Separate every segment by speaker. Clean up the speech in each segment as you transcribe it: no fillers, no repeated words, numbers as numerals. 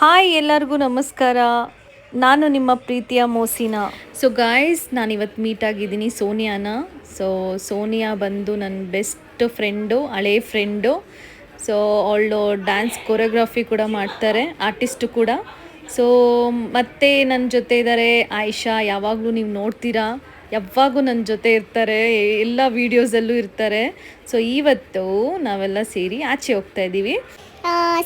Speaker 1: Hi ಎಲ್ಲರಿಗೂ ನಮಸ್ಕಾರ. ನಾನು ನಿಮ್ಮ ಪ್ರೀತಿಯ ಮೋಸಿನಾ. ಸೊ ಗಾಯ್ಸ್, ನಾನಿವತ್ತು ಮೀಟ್ ಆಗಿದ್ದೀನಿ ಸೋನಿಯಾನ. ಸೊ ಸೋನಿಯಾ ಬಂದು ನನ್ನ ಬೆಸ್ಟ್ ಫ್ರೆಂಡು, ಹಳೇ ಫ್ರೆಂಡು. ಸೊ ಅವಳು ಡ್ಯಾನ್ಸ್ ಕೊರಿಯೋಗ್ರಫಿ ಕೂಡ ಮಾಡ್ತಾರೆ, ಆರ್ಟಿಸ್ಟು ಕೂಡ. ಸೊ ಮತ್ತೆ ನನ್ನ ಜೊತೆ ಇದ್ದಾರೆ ಆಯಿಷಾ. ಯಾವಾಗಲೂ ನೀವು ನೋಡ್ತೀರಾ, ಯಾವಾಗೂ ನನ್ನ ಜೊತೆ ಇರ್ತಾರೆ, ಎಲ್ಲ ವೀಡಿಯೋಸಲ್ಲೂ ಇರ್ತಾರೆ. ಸೊ ಇವತ್ತು ನಾವೆಲ್ಲ ಸೇರಿ ಆಚೆ ಹೋಗ್ತಾ ಇದ್ದೀವಿ.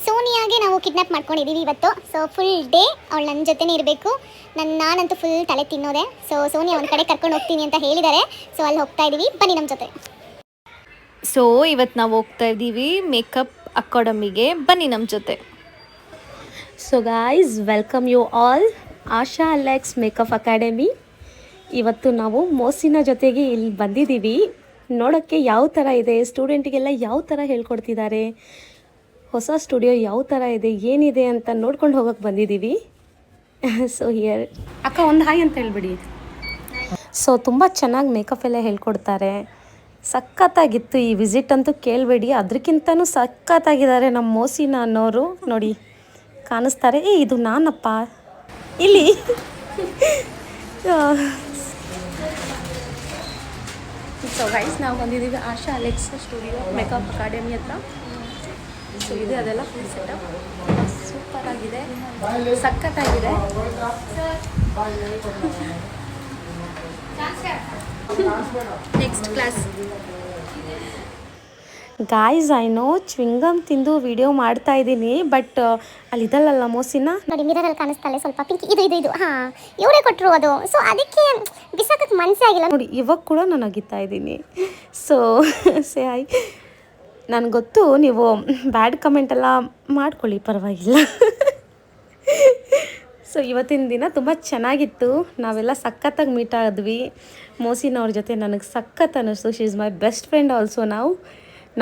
Speaker 2: ಸೋನಿಯಾಗೆ ನಾವು ಕಿಡ್ನಾಪ್ ಮಾಡ್ಕೊಂಡಿದ್ದೀವಿ ಇವತ್ತು. ಸೊ ಫುಲ್ ಡೇ ಅವಳು ನನ್ನ ಜೊತೆನೇ ಇರಬೇಕು. ನಾನಂತೂ ಫುಲ್ ತಲೆ ತಿನ್ನೋದೆ. ಸೊ ಸೋನಿಯಾ ಒಂದು ಕಡೆ ಕರ್ಕೊಂಡು ಹೋಗ್ತೀನಿ ಅಂತ ಹೇಳಿದ್ದಾರೆ. ಸೊ ಅಲ್ಲಿ ಹೋಗ್ತಾ ಇದ್ದೀವಿ, ಬನ್ನಿ ನಮ್ಮ ಜೊತೆ.
Speaker 1: ಸೊ ಇವತ್ತು ನಾವು ಹೋಗ್ತಾ ಇದ್ದೀವಿ ಮೇಕಪ್ ಅಕಾಡೆಮಿಗೆ, ಬನ್ನಿ ನಮ್ಮ ಜೊತೆ.
Speaker 3: So guys, welcome you all Asha Alex makeup academy. ಇವತ್ತು ನಾವು ಮೋಸಿನ ಜೊತೆಗೆ ಇಲ್ಲಿ ಬಂದಿದ್ದೀವಿ. ನೋಡೋಕ್ಕೆ ಯಾವ ಥರ ಇದೆ, ಸ್ಟೂಡೆಂಟಿಗೆಲ್ಲ ಯಾವ ಥರ ಹೇಳ್ಕೊಡ್ತಿದ್ದಾರೆ, ಹೊಸ ಸ್ಟುಡಿಯೋ ಯಾವ ಥರ ಇದೆ, ಏನಿದೆ ಅಂತ ನೋಡ್ಕೊಂಡು ಹೋಗೋಕ್ಕೆ ಬಂದಿದ್ದೀವಿ. ಸೊ ಹಿಯರ್ ಅಕ್ಕ ಒಂದು ಹಾಯ್ ಅಂತ ಹೇಳ್ಬಿಡಿ. ಸೊ ತುಂಬ ಚೆನ್ನಾಗಿ ಮೇಕಪ್ ಎಲ್ಲ ಹೇಳ್ಕೊಡ್ತಾರೆ. ಸಖತ್ತಾಗಿತ್ತು ಈ ವಿಸಿಟ್ ಅಂತೂ ಕೇಳಬೇಡಿ. ಅದಕ್ಕಿಂತನೂ ಸಖತ್ತಾಗಿದ್ದಾರೆ ನಮ್ಮ ಮೋಸಿನ ಅನ್ನೋರು. ನೋಡಿ ಕಾಣಿಸ್ತಾರೆ. ಇದು ನಾನಪ್ಪ ಇಲ್ಲಿ. ಸೊ ಗೈಸ್, ನಾವು ಬಂದಿದ್ದೀವಿ ಆಶಾ ಅಲೆಕ್ಸ್ ಸ್ಟುಡಿಯೋ ಮೇಕಪ್ ಅಕಾಡೆಮಿ ಹತ್ರ. ಸೊ ಇದೆ ಅದೆಲ್ಲ ಫುಲ್ ಸೆಟಪ್, ಸೂಪರ್ ಆಗಿದೆ, ಸಖತ್ತಾಗಿದೆ. ನೆಕ್ಸ್ಟ್ ಕ್ಲಾಸ್ ಗಾಯ್ಸ್, ಐನೋ ಚ್ವಿಂಗಮ್ ತಿಂದು ವಿಡಿಯೋ ಮಾಡ್ತಾ ಇದ್ದೀನಿ, ಬಟ್ ಅಲ್ಲಿ ಇದಲ್ಲ ಮೋಸಿನ
Speaker 2: ನೋಡಿ, ಮಿರರಲ್ಲಿ ಕಾಣಿಸ್ತಾಳೆ ಸ್ವಲ್ಪ ಪಿಂಕ್. ಇದು ಹಾಂ, ಇವರೇ ಕೊಟ್ಟರು ಅದು. ಸೊ ಅದಕ್ಕೆ ಬಿಸಾಕಕ್ಕೆ ಮನಸ್ಸೇ ಆಗಿಲ್ಲ
Speaker 3: ನೋಡಿ. ಇವಾಗ ಕೂಡ ನಾನು ಅಗಿತಾ ಇದ್ದೀನಿ. So say hi. ನನಗೆ ಗೊತ್ತು ನೀವು ಬ್ಯಾಡ್ ಕಮೆಂಟೆಲ್ಲ ಮಾಡ್ಕೊಳ್ಳಿ, ಪರವಾಗಿಲ್ಲ. ಸೊ ಇವತ್ತಿನ ದಿನ ತುಂಬ ಚೆನ್ನಾಗಿತ್ತು. ನಾವೆಲ್ಲ ಸಖತ್ತಾಗಿ ಮೀಟ್ ಆದ್ವಿ. ಮೋಸಿನವ್ರ ಜೊತೆ ನನಗೆ ಸಖತ್ ಅನ್ನಿಸ್ತು. She is my best friend also.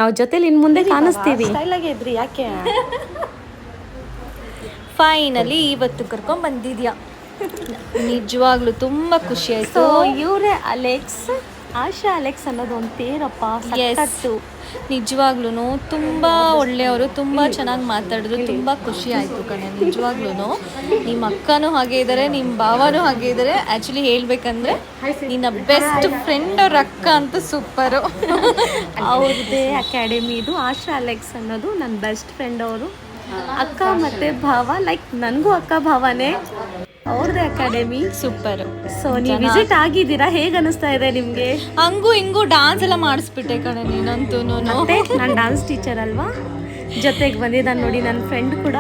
Speaker 3: ನಾವು ಜೊತೆಲಿ ಇನ್ನು ಮುಂದೆ ಕಾಣಿಸ್ತೀವಿ. ಸ್ಟೈಲಾಗೆ ಇದ್ರಿ, ಯಾಕೆ?
Speaker 1: ಫೈನಲಿ ಇವತ್ತು ಕರ್ಕೊಂಡು ಬಂದಿದ್ಯಾ, ನಿಜವಾಗ್ಲೂ ತುಂಬ ಖುಷಿ ಆಯಿತು.
Speaker 3: ಸೊ ಇವರೇ ಅಲೆಕ್ಸ್, ಆಶಾ ಅಲೆಕ್ಸ್ ಅನ್ನೋದು ಒಂದು ಪೇರಪ್ಪ. ಸಖತ್ತು,
Speaker 1: ನಿಜವಾಗ್ಲೂ ತುಂಬ ಒಳ್ಳೆಯವರು, ತುಂಬ ಚೆನ್ನಾಗಿ ಮಾತಾಡಿದ್ರು, ತುಂಬ ಖುಷಿ ಆಯಿತು ಕಣೆ. ನಿಜವಾಗ್ಲೂ ನಿಮ್ಮ ಅಕ್ಕನೂ ಹಾಗೆ ಇದ್ದಾರೆ, ನಿಮ್ಮ ಭಾವನೂ ಹಾಗೆ ಇದ್ದಾರೆ. ಆ್ಯಕ್ಚುಲಿ ಹೇಳ್ಬೇಕಂದ್ರೆ ನಿನ್ನ ಬೆಸ್ಟ್ ಫ್ರೆಂಡ್ ಅವ್ರ ಅಕ್ಕ ಅಂತೂ ಸೂಪರು.
Speaker 3: ಅವ್ರದ್ದೇ ಅಕಾಡೆಮಿ ಇದು. ಆಶಾ ಅಲೆಕ್ಸ್ ಅನ್ನೋದು ನನ್ನ ಬೆಸ್ಟ್ ಫ್ರೆಂಡ್. ಅವರು ಅಕ್ಕ ಮತ್ತು ಭಾವ, ಲೈಕ್ ನನಗೂ ಅಕ್ಕ ಭಾವನೇ. ಅವ್ರದ್ದೇ ಅಕಾಡೆಮಿ,
Speaker 1: ಸೂಪರು.
Speaker 3: ಸೊ ನೀವು ವಿಸಿಟ್ ಆಗಿದ್ದೀರಾ, ಹೇಗೆ ಅನಿಸ್ತಾ ಇದೆ ನಿಮಗೆ?
Speaker 1: ಹಂಗೂ ಹಿಂಗೂ ಡಾನ್ಸ್ ಎಲ್ಲ ಮಾಡಿಸ್ಬಿಟ್ಟೆ ಕಣೆ ನೀನಂತೂ.
Speaker 3: ನಾನು ಡಾನ್ಸ್ ಟೀಚರ್ ಅಲ್ವಾ, ಜೊತೆಗೆ ಬಂದಿದ್ದಾನೆ ನೋಡಿ ನನ್ನ ಫ್ರೆಂಡ್ ಕೂಡ.